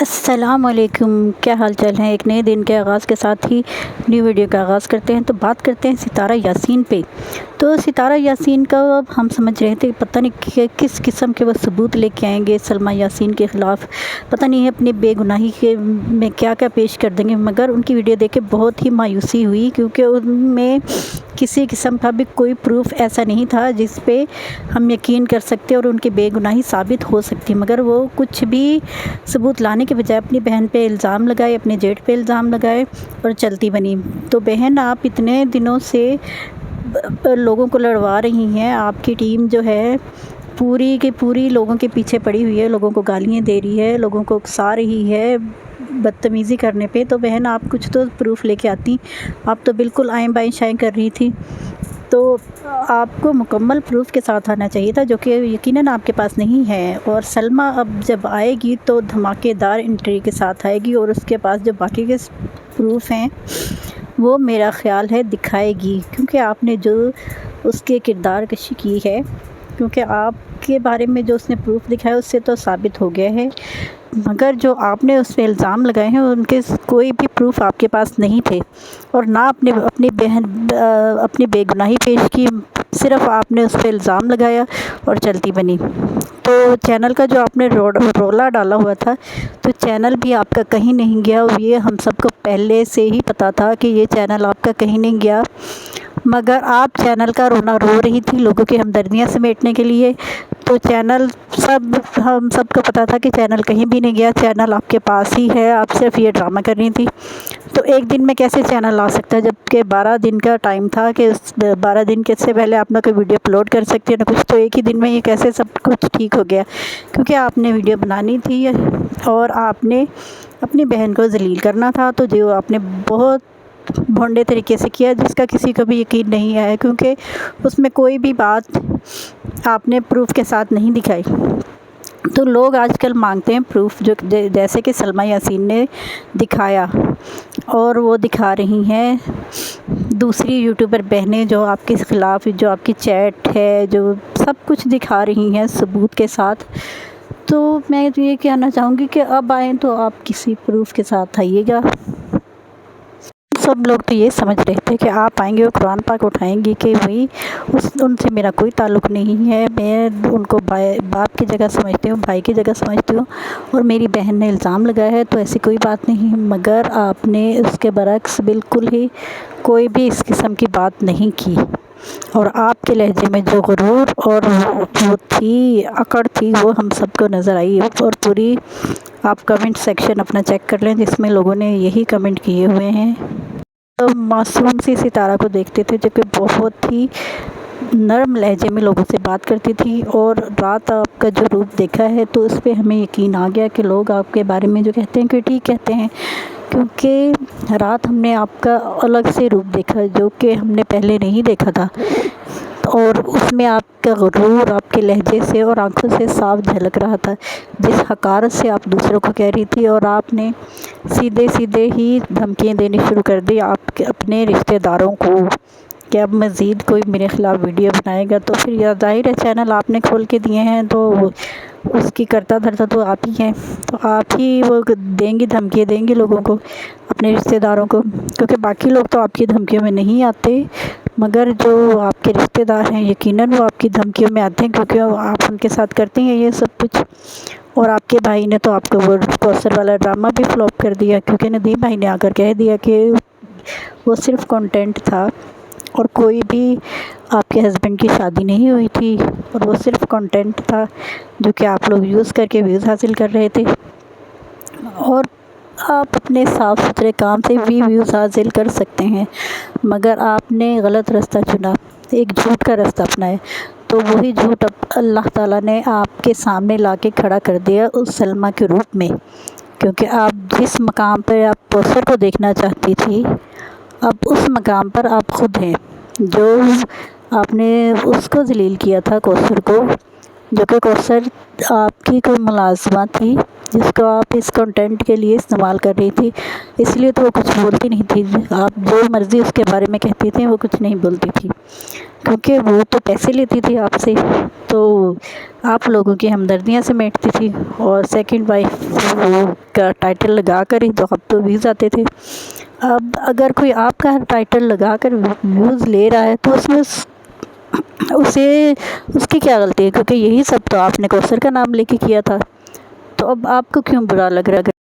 السلام علیکم، کیا حال چال ہے؟ ایک نئے دن کے آغاز کے ساتھ ہی نیو ویڈیو کا آغاز کرتے ہیں۔ تو بات کرتے ہیں ستارہ یاسین پہ۔ تو ستارہ یاسین کا اب ہم سمجھ رہے تھے پتہ نہیں کس قسم کے وہ ثبوت لے کے آئیں گے سلمیٰ یاسین کے خلاف، پتہ نہیں اپنی بے گناہی کے میں کیا کیا پیش کر دیں گے، مگر ان کی ویڈیو دیکھ کے بہت ہی مایوسی ہوئی، کیونکہ ان میں کسی قسم کا بھی کوئی پروف ایسا نہیں تھا جس پہ ہم یقین کر سکتے اور ان کی بے گناہی ثابت ہو سکتی، مگر وہ کچھ بھی ثبوت لانے کے بجائے اپنی بہن پہ الزام لگائے، اپنے جیٹ پہ الزام لگائے اور چلتی بنی۔ تو بہن، آپ اتنے دنوں سے لوگوں کو لڑوا رہی ہیں، آپ کی ٹیم جو ہے پوری کی پوری لوگوں کے پیچھے پڑی ہوئی ہے، لوگوں کو گالیاں دے رہی ہے، لوگوں کو اکسا رہی ہے بدتمیزی کرنے پہ، تو بہن آپ کچھ تو پروف لے کے آتی، آپ تو بالکل آئیں بائیں شائیں کر رہی تھی۔ تو آپ کو مکمل پروف کے ساتھ آنا چاہیے تھا، جو کہ یقیناً آپ کے پاس نہیں ہے، اور سلمیٰ اب جب آئے گی تو دھماکے دار انٹری کے ساتھ آئے گی، اور اس کے پاس جو باقی کے پروف ہیں وہ میرا خیال ہے دکھائے گی، کیونکہ آپ نے جو اس کے کردار کشی کی ہے، کیونکہ آپ کے بارے میں جو اس نے پروف دکھایا اس سے تو ثابت ہو گیا ہے، مگر جو آپ نے اس پہ الزام لگائے ہیں ان کے کوئی بھی پروف آپ کے پاس نہیں تھے، اور نہ اپنی بے گناہی پیش کی، صرف آپ نے اس پہ الزام لگایا اور چلتی بنی۔ تو چینل کا جو آپ نے رولا ڈالا ہوا تھا، تو چینل بھی آپ کا کہیں نہیں گیا، اور یہ ہم سب کو پہلے سے ہی پتہ تھا کہ یہ چینل آپ کا کہیں نہیں گیا، مگر آپ چینل کا رونا رو رہی تھی لوگوں کی ہمدردیاں سمیٹنے کے لیے۔ تو چینل ہم سب کو پتہ تھا کہ چینل کہیں بھی نہیں گیا، چینل آپ کے پاس ہی ہے، آپ صرف یہ ڈرامہ کر رہی تھی۔ تو ایک دن میں کیسے چینل آ سکتا ہے، جب کہ 12 دن کا ٹائم تھا کہ 12 دن کے سے پہلے آپ نہ کوئی ویڈیو اپلوڈ کر سکتے ہیں نہ کچھ، تو ایک ہی دن میں یہ کیسے سب کچھ ٹھیک ہو گیا؟ کیونکہ آپ نے ویڈیو بنانی تھی اور آپ نے اپنی بہن کو ذلیل کرنا تھا، تو جو آپ نے بہت بھونڈے طریقے سے کیا، جس کا کسی کو بھی یقین نہیں آیا، کیونکہ اس میں کوئی بھی بات آپ نے پروف کے ساتھ نہیں دکھائی۔ تو لوگ آج کل مانگتے ہیں پروف، جو جیسے کہ سلمیٰ یاسین نے دکھایا، اور وہ دکھا رہی ہیں دوسری یوٹیوبر بہنیں جو آپ کے خلاف، جو آپ کی چیٹ ہے، جو سب کچھ دکھا رہی ہیں ثبوت کے ساتھ۔ تو میں یہ کہنا چاہوں گی کہ اب آئیں تو آپ کسی پروف کے ساتھ آئیے گا۔ سب لوگ تو یہ سمجھ رہے تھے کہ آپ آئیں گے اور قرآن پاک اٹھائیں گی کہ بھئی ان سے میرا کوئی تعلق نہیں ہے، میں ان کو باپ کی جگہ سمجھتی ہوں، بھائی کی جگہ سمجھتی ہوں، اور میری بہن نے الزام لگایا ہے تو ایسی کوئی بات نہیں، مگر آپ نے اس کے برعکس بالکل ہی کوئی بھی اس قسم کی بات نہیں کی، اور آپ کے لہجے میں جو غرور اور وہ تھی اکڑ تھی وہ ہم سب کو نظر آئی، اور پوری آپ کمنٹ سیکشن اپنا چیک کر لیں جس میں لوگوں نے یہی کمنٹ کیے ہوئے ہیں۔ معصوم سی ستارہ کو دیکھتے تھے جو کہ بہت ہی نرم لہجے میں لوگوں سے بات کرتی تھی، اور رات آپ کا جو روپ دیکھا ہے تو اس پہ ہمیں یقین آ گیا کہ لوگ آپ کے بارے میں جو کہتے ہیں کہ ٹھیک کہتے ہیں، کیونکہ رات ہم نے آپ کا الگ سے روپ دیکھا جو کہ ہم نے پہلے نہیں دیکھا تھا، اور اس میں آپ کا غرور آپ کے لہجے سے اور آنکھوں سے صاف جھلک رہا تھا، جس حقارت سے آپ دوسروں کو کہہ رہی تھی، اور آپ نے سیدھے ہی دھمکیاں دینی شروع کر دی آپ کے اپنے رشتہ داروں کو کہ اب مزید کوئی میرے خلاف ویڈیو بنائے گا تو پھر یہ ظاہر ہے چینل آپ نے کھول کے دیے ہیں تو اس کی کرتا دھرتا تو آپ ہی ہیں، تو آپ ہی وہ دیں گی، دھمکیاں دیں گی لوگوں کو، اپنے رشتہ داروں کو، کیونکہ باقی لوگ تو آپ کی دھمکیوں میں نہیں آتے، مگر جو آپ کے رشتہ دار ہیں یقیناً وہ آپ کی دھمکیوں میں آتے ہیں، کیونکہ آپ ان کے ساتھ کرتے ہیں یہ سب کچھ، اور آپ کے بھائی نے تو آپ کو وہ کوثر والا ڈرامہ بھی فلاپ کر دیا، کیونکہ ندیم بھائی نے آ کر کہہ دیا کہ وہ صرف کنٹینٹ تھا، اور کوئی بھی آپ کے ہسبینڈ کی شادی نہیں ہوئی تھی، اور وہ صرف کنٹینٹ تھا جو کہ آپ لوگ یوز کر کے ویوز حاصل کر رہے تھے، اور آپ اپنے صاف ستھرے کام سے بھی ویوز حاصل کر سکتے ہیں، مگر آپ نے غلط رستہ چنا، ایک جھوٹ کا رستہ اپنایا، تو وہی جھوٹ اب اللہ تعالیٰ نے آپ کے سامنے لا کے کھڑا کر دیا اس سلمیٰ کے روپ میں، کیونکہ آپ جس مقام پر آپ کوثر کو دیکھنا چاہتی تھی اب اس مقام پر آپ خود ہیں، جو آپ نے اس کو ذلیل کیا تھا کوثر کو، جو کہ کوثر آپ کی کوئی ملازمہ تھی، جس کو آپ اس کنٹینٹ کے لیے استعمال کر رہی تھی، اس لیے تو وہ کچھ بولتی نہیں تھی، آپ جو مرضی اس کے بارے میں کہتی تھیں وہ کچھ نہیں بولتی تھی، کیونکہ وہ تو پیسے لیتی تھی آپ سے، تو آپ لوگوں کی ہمدردیاں سمیٹتی تھی، اور سیکنڈ وائف کا ٹائٹل لگا کر ہی تو آپ تو ویوز آتے تھے۔ اب اگر کوئی آپ کا ٹائٹل لگا کر ویوز لے رہا ہے تو اس میں اس کی کیا غلطی ہے، کیونکہ یہی سب تو آپ نے کوثر کا نام لے کے کیا تھا، تو اب آپ کو کیوں برا لگ رہا ہے؟